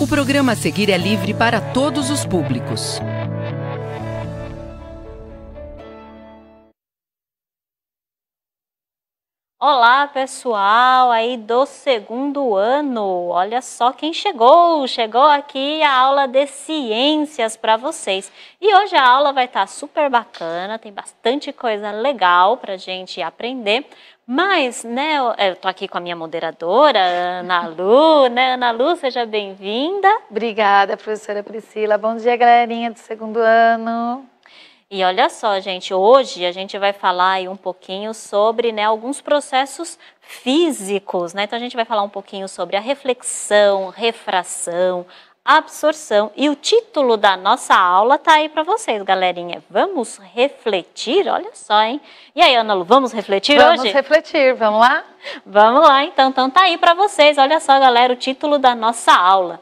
programa a seguir é livre para todos os públicos. Olá, pessoal aí do segundo ano. Olha só quem chegou. Chegou aqui a aula de ciências para vocês. E hoje a aula vai estar super bacana, tem bastante coisa legal para a gente aprender. Mas, né, eu tô aqui com a minha moderadora, Ana Lu, né? Ana Lu, seja bem-vinda. Obrigada, professora Priscila. Bom dia, galerinha do segundo ano. E olha só, gente, hoje a gente vai falar aí um pouquinho sobre, né, alguns processos físicos, né? Então a gente vai falar um pouquinho sobre a reflexão, refração, absorção. E o título da nossa aula tá aí para vocês, galerinha. Vamos refletir? Olha só, hein? E aí, Ana Lu, vamos refletir hoje? Vamos refletir, vamos lá? Vamos lá, então. Então tá aí para vocês. Olha só, galera, o título da nossa aula.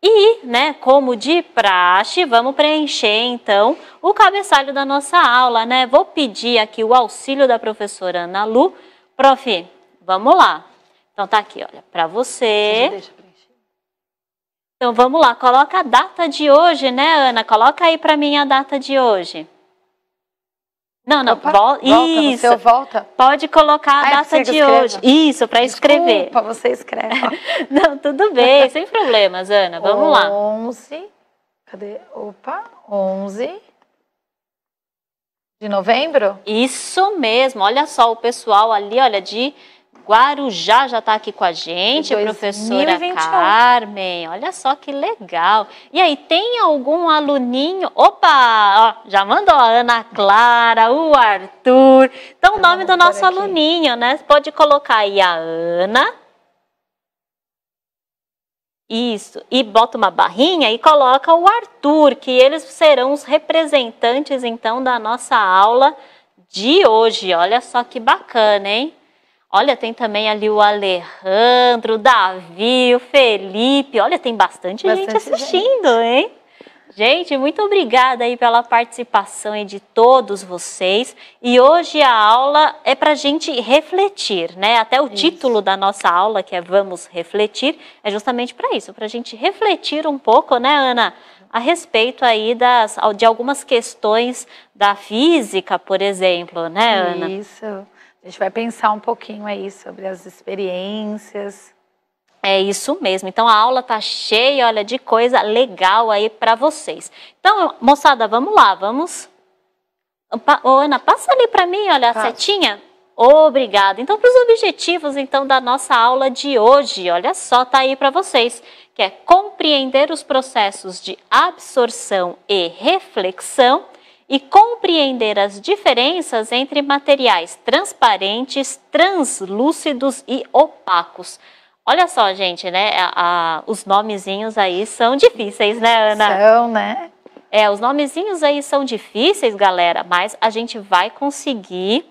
E, né, como de praxe, vamos preencher, então, o cabeçalho da nossa aula, né? Vou pedir aqui o auxílio da professora Ana Lu. Prof, vamos lá. Então, tá aqui, olha, para você. Deixa preencher. Então, vamos lá. Coloca a data de hoje, né, Ana? Coloca aí para mim a data de hoje. Não, Opa, volta, isso. No seu volta? Pode colocar a data de hoje. Isso, para escrever. Desculpa, você escreve. Não, tudo bem, sem problemas, Ana. Vamos lá. 11, cadê? Opa, 11 de novembro? Isso mesmo. Olha só, o pessoal ali, olha, de Guarujá já está aqui com a gente, a professora 2021. Carmen. Olha só que legal. E aí, tem algum aluninho? Opa, ó, já mandou a Ana Clara, o Arthur. Então, o nome do nosso aluninho, né? Pode colocar aí a Ana. Isso. E bota uma barrinha e coloca o Arthur, que eles serão os representantes, então, da nossa aula de hoje. Olha só que bacana, hein? Olha, tem também ali o Alejandro, o Davi, o Felipe. Olha, tem bastante gente assistindo, hein? Gente, muito obrigada aí pela participação aí de todos vocês. E hoje a aula é para a gente refletir, né? Até o título da nossa aula, que é Vamos Refletir, é justamente para isso, para a gente refletir um pouco, né, Ana? A respeito aí de algumas questões da física, por exemplo, né, Ana? Isso. A gente vai pensar um pouquinho aí sobre as experiências. É isso mesmo. Então a aula tá cheia, olha, de coisa legal aí para vocês. Então, moçada, vamos lá, vamos. Ô, Ana, passa ali para mim, olha, a setinha. Obrigada. Então, para os objetivos, então, da nossa aula de hoje, olha só, tá aí para vocês, que é compreender os processos de absorção e reflexão e compreender as diferenças entre materiais transparentes, translúcidos e opacos. Olha só, gente, né? Os nomezinhos aí são difíceis, né, Ana? São, né? Os nomezinhos aí são difíceis, galera, mas a gente vai conseguir,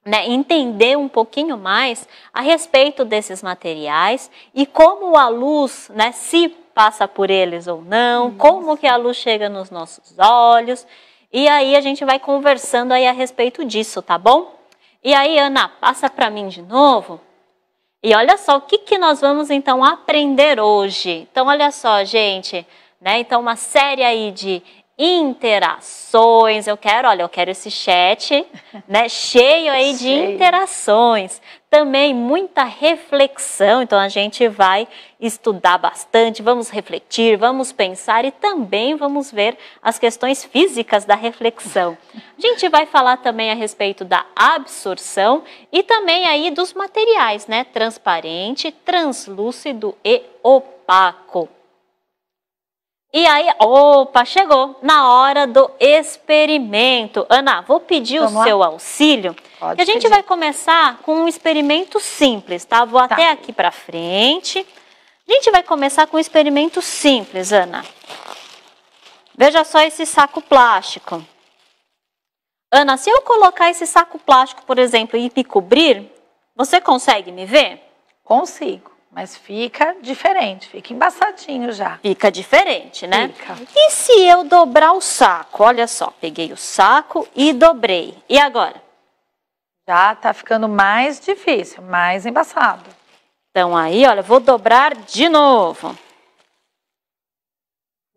né, entender um pouquinho mais a respeito desses materiais e como a luz, né, se passa por eles ou não, como que a luz chega nos nossos olhos. E aí a gente vai conversando aí a respeito disso, tá bom? E aí, Ana, passa para mim de novo. E olha só, o que nós vamos então aprender hoje? Então, olha só, gente, né? Então, uma série aí de interações. Eu quero esse chat, né, cheio aí de interações. Também muita reflexão, então a gente vai estudar bastante, vamos refletir, vamos pensar e também vamos ver as questões físicas da reflexão. A gente vai falar também a respeito da absorção e também aí dos materiais, né, transparente, translúcido e opaco. E aí, opa, chegou na hora do experimento. Ana, vou pedir o seu auxílio. Pode e a gente pedir. vai começar com um experimento simples, tá? Vou até aqui para frente. A gente vai começar com um experimento simples, Ana. Veja só esse saco plástico. Ana, se eu colocar esse saco plástico, por exemplo, e me cobrir, você consegue me ver? Consigo. Mas fica diferente, fica embaçadinho já. Fica diferente, né? Fica. E se eu dobrar o saco? Olha só, peguei o saco e dobrei. E agora? Já tá ficando mais difícil, mais embaçado. Então aí, olha, vou dobrar de novo.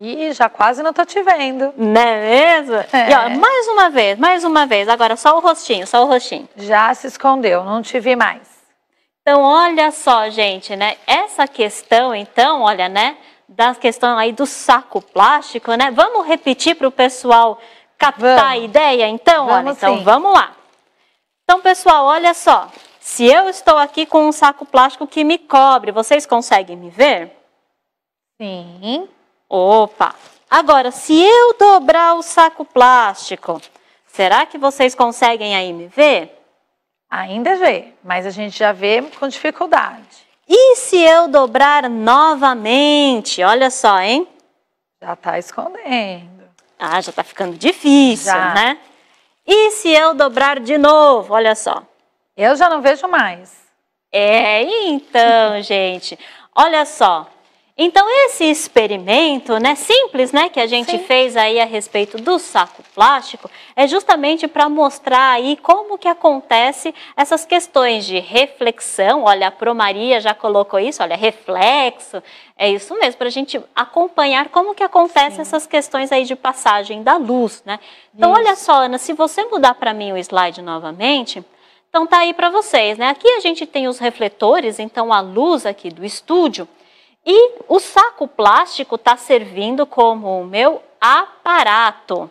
Ih, já quase não tô te vendo. Não é mesmo? E ó, mais uma vez. Agora só o rostinho, só o rostinho. Já se escondeu, não te vi mais. Então, olha só, gente, né? Essa questão, então, olha, né? Da questão aí do saco plástico, né? Vamos repetir para o pessoal captar a ideia, então? Olha, então vamos lá. Então, pessoal, olha só. Se eu estou aqui com um saco plástico que me cobre, vocês conseguem me ver? Sim. Opa! Agora, se eu dobrar o saco plástico, será que vocês conseguem aí me ver? Ainda vê, mas a gente já vê com dificuldade. E se eu dobrar novamente? Olha só, hein? Já tá escondendo. Ah, já tá ficando difícil, né? E se eu dobrar de novo? Olha só. Eu já não vejo mais. Então, gente, olha só. Então, esse experimento, né, simples, né, que a gente fez aí a respeito do saco plástico, é justamente para mostrar aí como que acontece essas questões de reflexão. Olha, a Pro Maria já colocou isso, olha, reflexo, é isso mesmo, para a gente acompanhar como que acontece essas questões aí de passagem da luz, né. Então, olha só, Ana, se você mudar para mim o slide novamente, então tá aí para vocês, né, aqui a gente tem os refletores, então a luz aqui do estúdio. E o saco plástico está servindo como o meu aparato,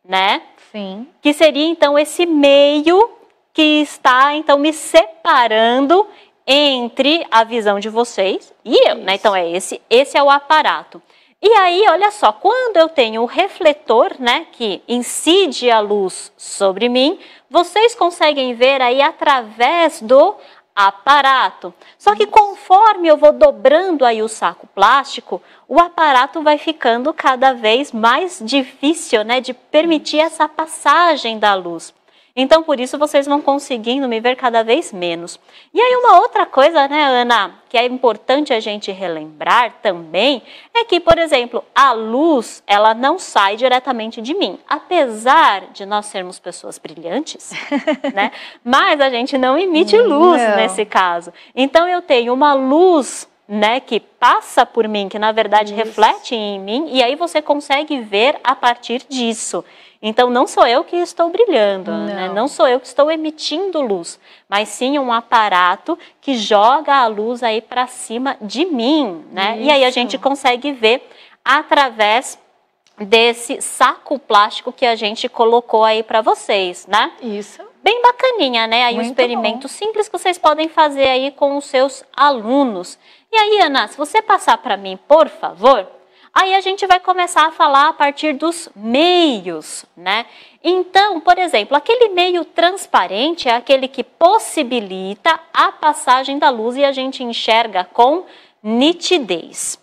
né? Sim. Que seria, então, esse meio que está, então, me separando entre a visão de vocês e eu, né? Então, esse é o aparato. E aí, olha só, quando eu tenho o refletor, né, que incide a luz sobre mim, vocês conseguem ver aí através do aparato. Só que conforme eu vou dobrando aí o saco plástico, o aparato vai ficando cada vez mais difícil, né, de permitir essa passagem da luz. Então, por isso, vocês vão conseguindo me ver cada vez menos. E aí, uma outra coisa, né, Ana, que é importante a gente relembrar também, é que, por exemplo, a luz, ela não sai diretamente de mim. Apesar de nós sermos pessoas brilhantes, né, mas a gente não emite luz nesse caso. Então, eu tenho uma luz, né, que passa por mim, que na verdade reflete em mim, e aí você consegue ver a partir disso. Então, não sou eu que estou brilhando, né? Não sou eu que estou emitindo luz, mas sim um aparato que joga a luz aí para cima de mim, né? E aí a gente consegue ver através desse saco plástico que a gente colocou aí para vocês, né? Isso. Bem bacaninha, né? Aí um experimento simples que vocês podem fazer aí com os seus alunos. E aí, Ana, se você passar para mim, por favor... Aí a gente vai começar a falar a partir dos meios, né? Então, por exemplo, aquele meio transparente é aquele que possibilita a passagem da luz e a gente enxerga com nitidez.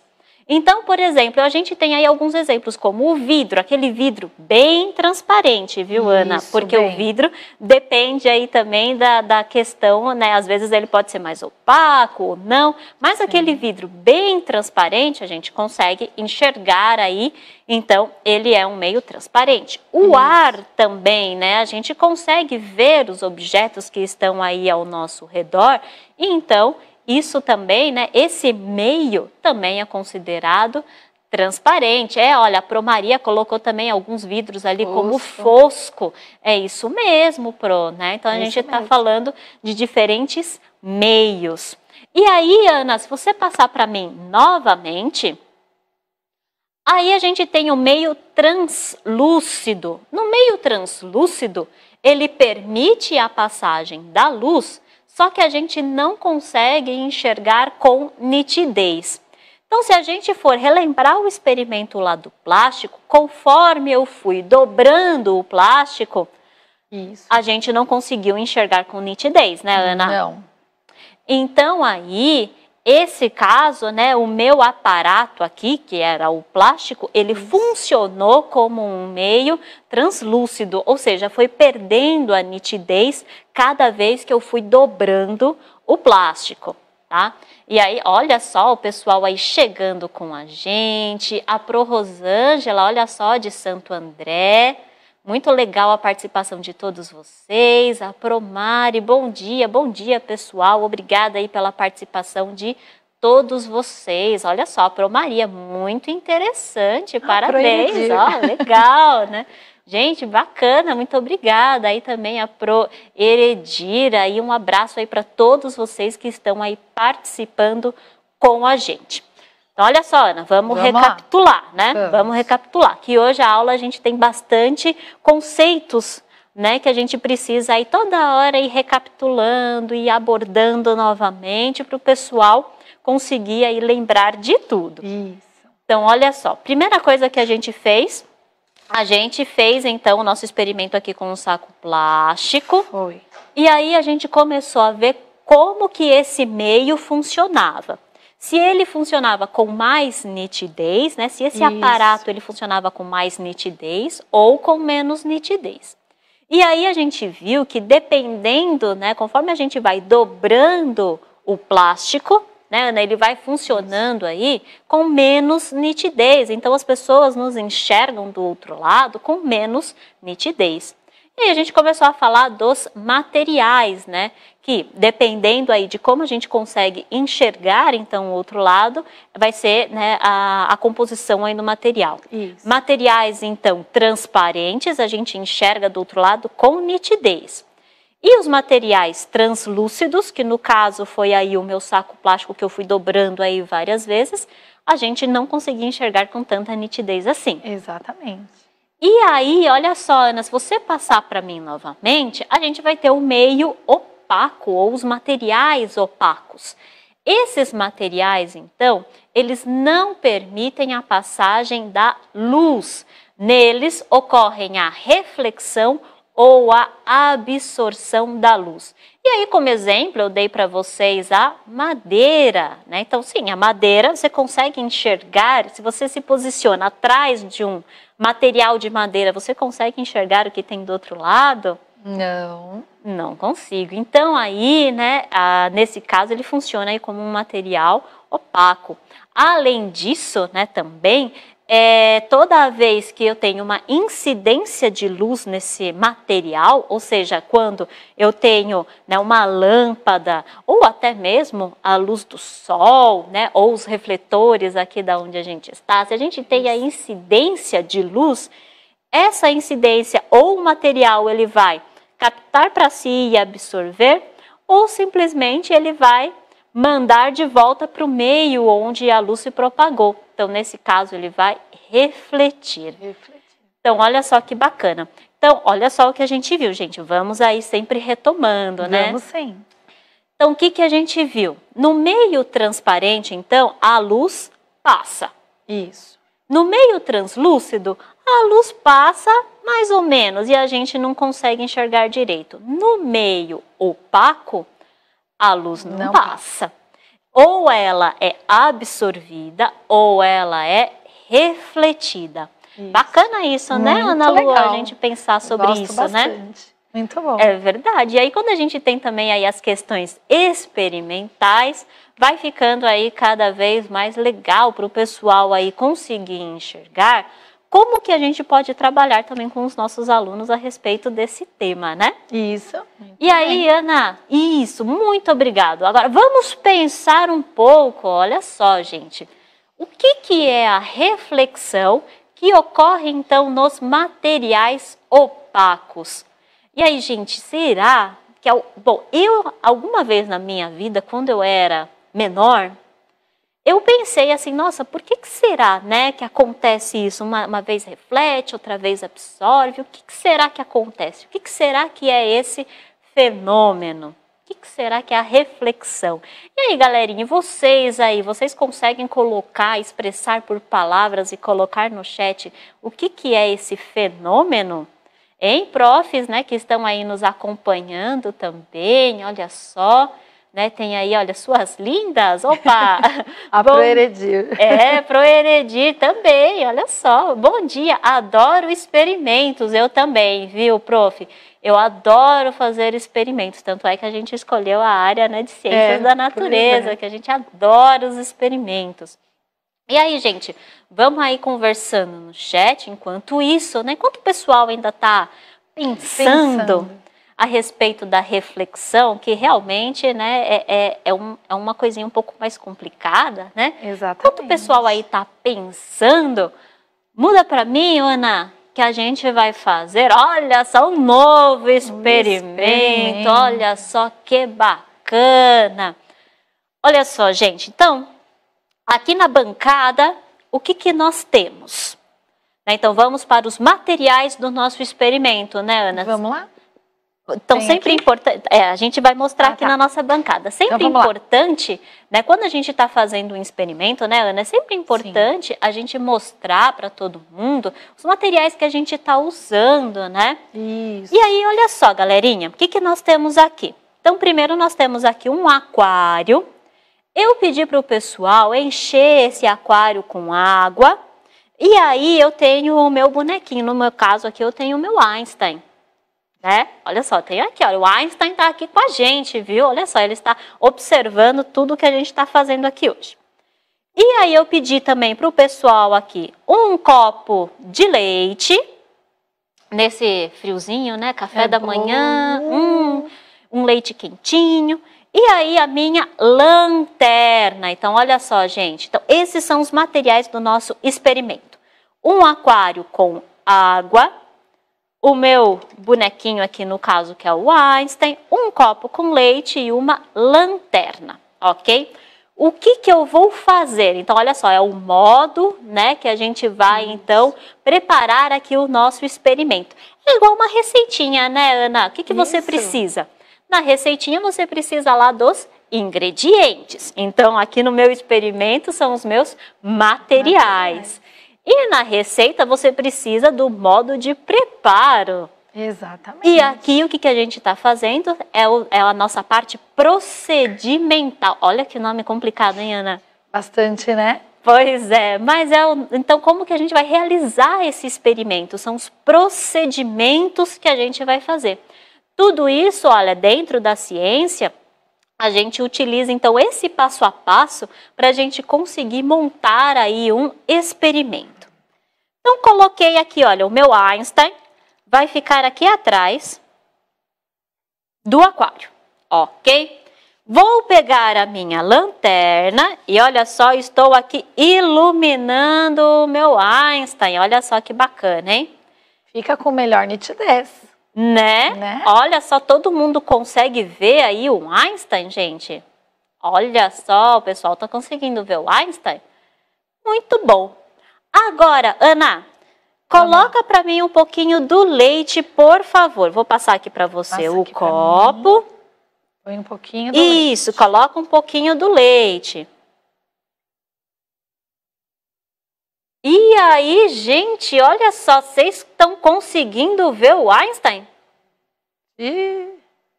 Então, por exemplo, a gente tem aí alguns exemplos, como o vidro, aquele vidro bem transparente, viu, Ana? Porque o vidro depende aí também da questão, né? Às vezes ele pode ser mais opaco ou não, mas aquele vidro bem transparente a gente consegue enxergar aí, então ele é um meio transparente. O ar também, né? A gente consegue ver os objetos que estão aí ao nosso redor, e então... Isso também, né, esse meio também é considerado transparente. Olha, a Pro Maria colocou também alguns vidros ali como fosco. É isso mesmo, Pro, né? Então a gente está falando de diferentes meios. E aí, Ana, se você passar para mim novamente, aí a gente tem o meio translúcido. No meio translúcido, ele permite a passagem da luz, só que a gente não consegue enxergar com nitidez. Então, se a gente for relembrar o experimento lá do plástico, conforme eu fui dobrando o plástico, a gente não conseguiu enxergar com nitidez, né, Ana? Não. Então, aí, esse caso, né, o meu aparato aqui, que era o plástico, ele funcionou como um meio translúcido, ou seja, foi perdendo a nitidez cada vez que eu fui dobrando o plástico, tá? E aí, olha só o pessoal aí chegando com a gente, a Pro Rosângela, olha só, de Santo André. Muito legal a participação de todos vocês. A Pro Mari, bom dia pessoal. Obrigada aí pela participação de todos vocês. Olha só, Pro Maria, muito interessante, parabéns, ó, legal, né? Gente, bacana, muito obrigada. Aí também a Pro Heredira, e um abraço aí para todos vocês que estão aí participando com a gente. Então, olha só, Ana, vamos recapitular, né? Vamos recapitular, que hoje a aula a gente tem bastante conceitos, né, que a gente precisa aí toda hora ir recapitulando e abordando novamente para o pessoal conseguir aí lembrar de tudo. Isso. Então, olha só, primeira coisa que a gente fez então o nosso experimento aqui com um saco plástico. Foi. E aí a gente começou a ver como que esse meio funcionava. Se ele funcionava com mais nitidez, né? Se esse aparato ele funcionava com mais nitidez ou com menos nitidez. E aí a gente viu que dependendo, né, conforme a gente vai dobrando o plástico, né, ele vai funcionando aí com menos nitidez. Então as pessoas nos enxergam do outro lado com menos nitidez. E a gente começou a falar dos materiais, né? Que dependendo aí de como a gente consegue enxergar então o outro lado, vai ser, né, a composição aí do material. Isso. Materiais então transparentes, a gente enxerga do outro lado com nitidez. E os materiais translúcidos, que no caso foi aí o meu saco plástico que eu fui dobrando aí várias vezes, a gente não conseguia enxergar com tanta nitidez assim. Exatamente. E aí, olha só, Ana, se você passar para mim novamente, a gente vai ter o meio opaco, ou os materiais opacos. Esses materiais, então, eles não permitem a passagem da luz. Neles ocorrem a reflexão ou a absorção da luz. E aí, como exemplo, eu dei para vocês a madeira, né? Então, sim, a madeira você consegue enxergar, se você se posiciona atrás de um material de madeira, você consegue enxergar o que tem do outro lado? Não. Não consigo. Então, aí, né, nesse caso, ele funciona aí como um material opaco. Além disso, né, também, toda vez que eu tenho uma incidência de luz nesse material, ou seja, quando eu tenho, né, uma lâmpada ou até mesmo a luz do sol, né, ou os refletores aqui da onde a gente está, se a gente tem a incidência de luz, essa incidência ou o material ele vai captar para si e absorver, ou simplesmente ele vai mandar de volta para o meio onde a luz se propagou. Então, nesse caso, ele vai refletir. Então, olha só que bacana. Então, olha só o que a gente viu, gente. Vamos aí sempre retomando, né? Vamos sim. Então, o que a gente viu? No meio transparente, então, a luz passa. Isso. No meio translúcido, a luz passa mais ou menos e a gente não consegue enxergar direito. No meio opaco, a luz não passa. Ou ela é absorvida ou ela é refletida. Isso. Bacana isso, né, Ana Lu, a gente pensar sobre isso, bastante. Né? Muito bom. É verdade. E aí quando a gente tem também aí as questões experimentais, vai ficando aí cada vez mais legal para o pessoal aí conseguir enxergar como que a gente pode trabalhar também com os nossos alunos a respeito desse tema, né? Isso. E aí, Ana, isso, muito obrigado. Agora, vamos pensar um pouco, olha só, gente. O que é a reflexão que ocorre, então, nos materiais opacos? E aí, gente, será que... Bom, eu, alguma vez na minha vida, quando eu era menor, eu pensei assim, nossa, por que será, né, que acontece isso? Uma vez reflete, outra vez absorve. O que será que acontece? O que será que é esse fenômeno? O que será que é a reflexão? E aí, galerinha, vocês conseguem colocar, expressar por palavras e colocar no chat o que é esse fenômeno? Hein, profs, né, que estão aí nos acompanhando também, olha só. Né, tem aí, olha, suas lindas, opa! A Proeredir. Proeredir também, olha só, bom dia, adoro experimentos, eu também, viu, prof? Eu adoro fazer experimentos, tanto é que a gente escolheu a área, né, de ciências da natureza, que a gente adora os experimentos. E aí, gente, vamos aí conversando no chat, enquanto isso, né, enquanto o pessoal ainda está pensando. a respeito da reflexão, que realmente, né, é uma coisinha um pouco mais complicada, né? Exatamente. Enquanto o pessoal aí tá pensando, muda para mim, Ana, que a gente vai fazer, olha só, um novo experimento, olha só que bacana. Olha só, gente, então, aqui na bancada, o que nós temos? Então, vamos para os materiais do nosso experimento, né, Ana? Vamos lá? Então, Tem sempre aqui? importante, a gente vai mostrar aqui tá. na nossa bancada. Sempre Então, vamos lá. importante, né, quando a gente está fazendo um experimento, né, Ana, é sempre importante a gente mostrar para todo mundo os materiais que a gente está usando, né? Isso. E aí, olha só, galerinha, o que nós temos aqui? Então, primeiro nós temos aqui um aquário. Eu pedi para o pessoal encher esse aquário com água. E aí eu tenho o meu bonequinho, no meu caso aqui eu tenho o meu Einstein, né? Olha só, tem aqui, olha, o Einstein está aqui com a gente, viu? Olha só, ele está observando tudo que a gente está fazendo aqui hoje. E aí eu pedi também para o pessoal aqui um copo de leite, nesse friozinho, né? Café da manhã, um leite quentinho. E aí a minha lanterna. Então, olha só, gente. Então, esses são os materiais do nosso experimento. Um aquário com água, o meu bonequinho aqui no caso que é o Einstein, um copo com leite e uma lanterna, ok? O que eu vou fazer? Então, olha só, é o modo, né, que a gente vai, então, preparar aqui o nosso experimento. É igual uma receitinha, né, Ana? O que você precisa? Na receitinha você precisa lá dos ingredientes. Então, aqui no meu experimento são os meus materiais. E na receita você precisa do modo de preparo. Exatamente. E aqui o que a gente está fazendo é a nossa parte procedimental. Olha que nome complicado, hein, Ana? Bastante, né? Pois é, mas então como que a gente vai realizar esse experimento? São os procedimentos que a gente vai fazer. Tudo isso, olha, dentro da ciência, a gente utiliza então esse passo a passo para a gente conseguir montar aí um experimento. Então, coloquei aqui, olha, o meu Einstein vai ficar aqui atrás do aquário, ok? Vou pegar a minha lanterna e olha só, estou aqui iluminando o meu Einstein. Olha só que bacana, hein? Fica com melhor nitidez. Né? Olha só, todo mundo consegue ver aí o Einstein, gente? Olha só, o pessoal tá conseguindo ver o Einstein? Muito bom. Agora, Ana, coloca para mim um pouquinho do leite, por favor. Vou passar aqui para você o copo. Põe um pouquinho do leite. Isso, coloca um pouquinho do leite. E aí, gente, olha só, vocês estão conseguindo ver o Einstein?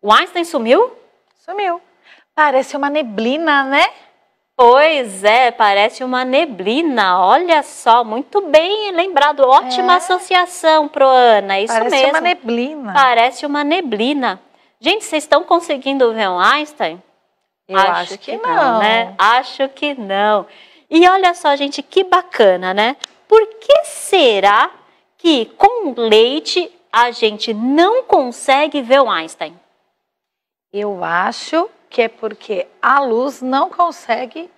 O Einstein sumiu? Sumiu. Parece uma neblina, né? Pois é, parece uma neblina. Olha só, muito bem lembrado. Ótima associação, Proana, isso mesmo. Parece uma neblina. Parece uma neblina. Gente, vocês estão conseguindo ver o Einstein? Eu acho que não, né? Acho que não. E olha só, gente, que bacana, né? Por que será que com leite a gente não consegue ver o Einstein? Eu acho que é porque a luz não consegue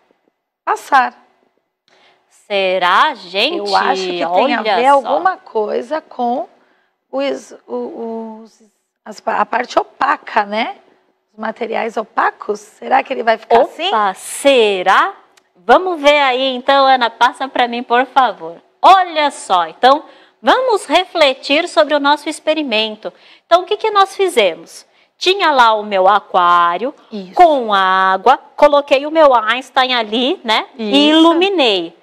passar. Será, gente? Eu acho que tem a ver alguma coisa com a parte opaca, né? Os materiais opacos. Será que ele vai ficar assim? Será? Vamos ver aí, então, Ana, passa para mim, por favor. Olha só, então, vamos refletir sobre o nosso experimento. Então, o que nós fizemos? Tinha lá o meu aquário com água, coloquei o meu Einstein ali, né? E iluminei.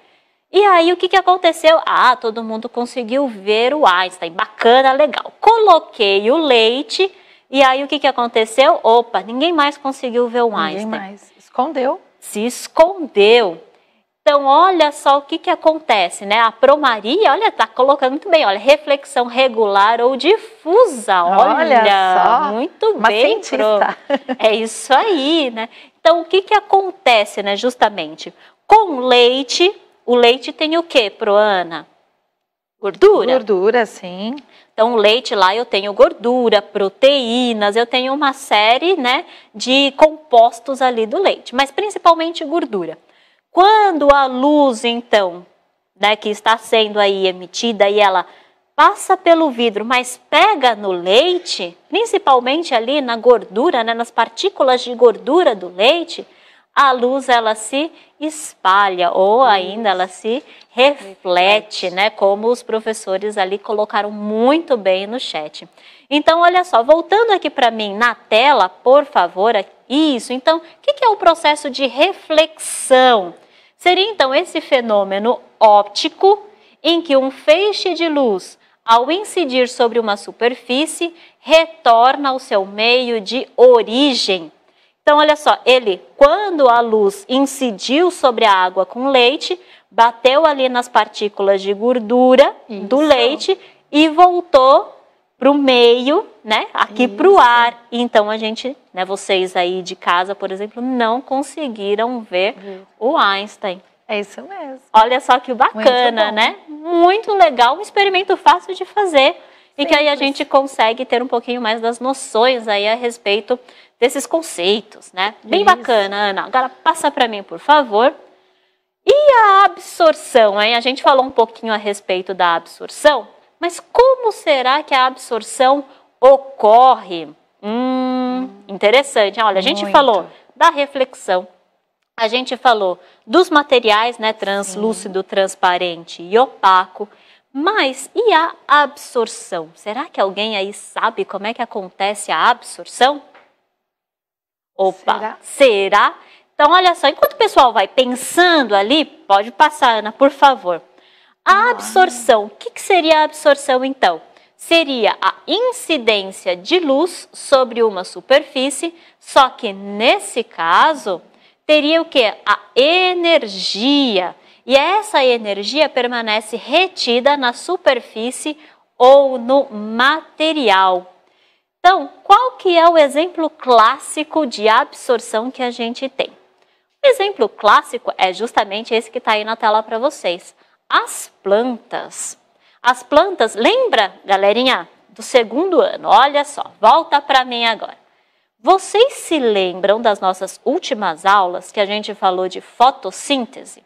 E aí, o que aconteceu? Ah, todo mundo conseguiu ver o Einstein. Bacana, legal. Coloquei o leite e aí, o que aconteceu? Opa, ninguém mais conseguiu ver o Einstein. Ninguém mais. Escondeu. Se escondeu. Então, olha só o que acontece, né? A Promaria, olha, tá colocando muito bem, olha, reflexão regular ou difusa. Olha só, muito bem, Pro. É isso aí, né? Então, o que acontece, né, justamente? Com leite, o leite tem o quê, Proana? Gordura? Gordura, sim. Então, o leite lá eu tenho gordura, proteínas, eu tenho uma série, né, de compostos ali do leite, mas principalmente gordura. Quando a luz, então, né, que está sendo aí emitida e ela passa pelo vidro, mas pega no leite, principalmente ali na gordura, né, nas partículas de gordura do leite, a luz ela se espalha ou ainda ela se reflete, né, como os professores ali colocaram muito bem no chat. Então, olha só, voltando aqui para mim na tela, por favor, isso. Então, o que é o processo de reflexão? Seria então esse fenômeno óptico em que um feixe de luz, ao incidir sobre uma superfície, retorna ao seu meio de origem. Então, olha só, quando a luz incidiu sobre a água com leite, bateu ali nas partículas de gordura do leite e voltou para o meio, né, aqui para o ar. Então, a gente, né, vocês aí de casa, por exemplo, não conseguiram ver o Einstein. É isso mesmo. Olha só que bacana, né? Muito legal, um experimento fácil de fazer. E que aí a gente consegue ter um pouquinho mais das noções aí a respeito desses conceitos, né? Bem bacana, Ana. Agora passa para mim, por favor. E a absorção, hein? A gente falou um pouquinho a respeito da absorção, mas como será que a absorção ocorre? Interessante. Olha, a gente falou da reflexão, a gente falou dos materiais, né? Translúcido, transparente e opaco. Mas e a absorção? Será que alguém aí sabe como é que acontece a absorção? Opa, será? Então, olha só, enquanto o pessoal vai pensando ali, pode passar, Ana, por favor. A absorção, o que seria a absorção, então? Seria a incidência de luz sobre uma superfície, só que nesse caso, teria o quê? A energia. E essa energia permanece retida na superfície ou no material. Então, qual que é o exemplo clássico de absorção que a gente tem? O exemplo clássico é justamente esse que está aí na tela para vocês. As plantas. As plantas, lembra, galerinha, do segundo ano? Olha só, volta para mim agora. Vocês se lembram das nossas últimas aulas que a gente falou de fotossíntese?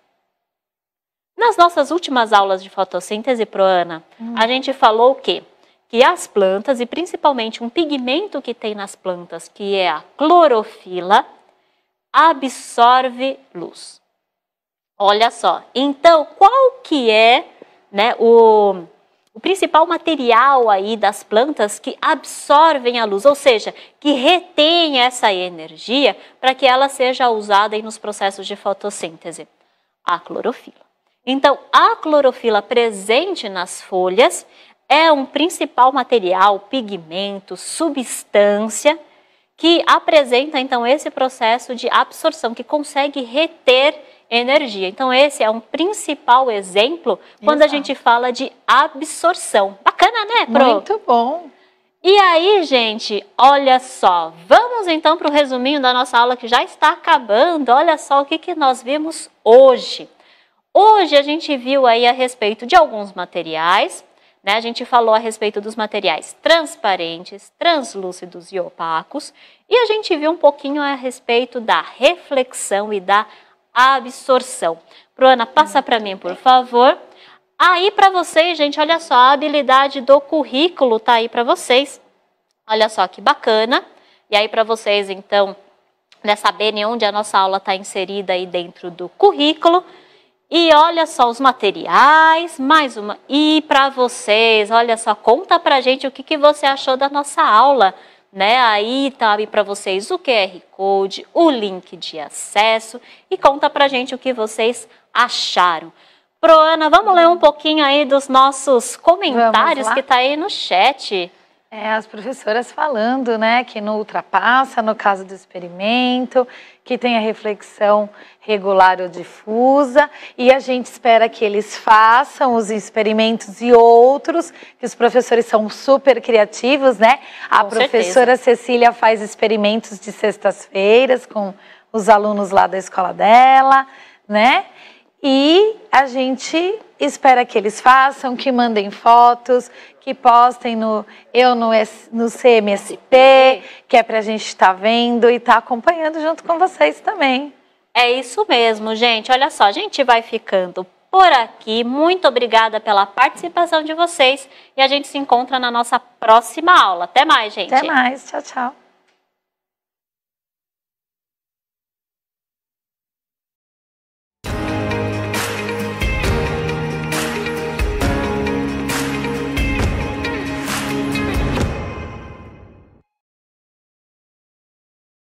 Nas nossas últimas aulas de fotossíntese, Proana, a gente falou o quê? Que as plantas, e principalmente um pigmento que tem nas plantas, que é a clorofila, absorve luz. Olha só, então qual que é, né, o principal material aí das plantas que absorvem a luz, ou seja, que retém essa energia para que ela seja usada aí nos processos de fotossíntese? A clorofila. Então, a clorofila presente nas folhas é um principal material, pigmento, substância, que apresenta, então, esse processo de absorção, que consegue reter energia. Então, esse é um principal exemplo quando a gente fala de absorção. Bacana, né, Pro? Muito bom. E aí, gente, olha só, vamos então para o resuminho da nossa aula que já está acabando. Olha só o que nós vimos hoje. Hoje a gente viu aí a respeito de alguns materiais, né? A gente falou a respeito dos materiais transparentes, translúcidos e opacos, e a gente viu um pouquinho a respeito da reflexão e da absorção. Proana, passa para mim, por favor. Aí para vocês, gente, olha só, a habilidade do currículo tá aí para vocês. Olha só que bacana. E aí para vocês, então, né, saberem onde a nossa aula está inserida aí dentro do currículo. E olha só os materiais, mais uma. E para vocês, olha só, conta pra gente o que você achou da nossa aula, né? Aí tá aí para vocês o QR Code, o link de acesso e conta pra gente o que vocês acharam. Proana, vamos ler um pouquinho aí dos nossos comentários que tá aí no chat. As professoras falando, né, que não ultrapassa no caso do experimento, que tem a reflexão regular ou difusa, e a gente espera que eles façam os experimentos e outros, que os professores são super criativos, né? A professora Cecília faz experimentos de sextas-feiras com os alunos lá da escola dela, né? E a gente espera que eles façam, que mandem fotos, que postem no CMSP, que é para a gente estar vendo e estar acompanhando junto com vocês também. É isso mesmo, gente. Olha só, a gente vai ficando por aqui. Muito obrigada pela participação de vocês e a gente se encontra na nossa próxima aula. Até mais, gente. Até mais. Tchau, tchau.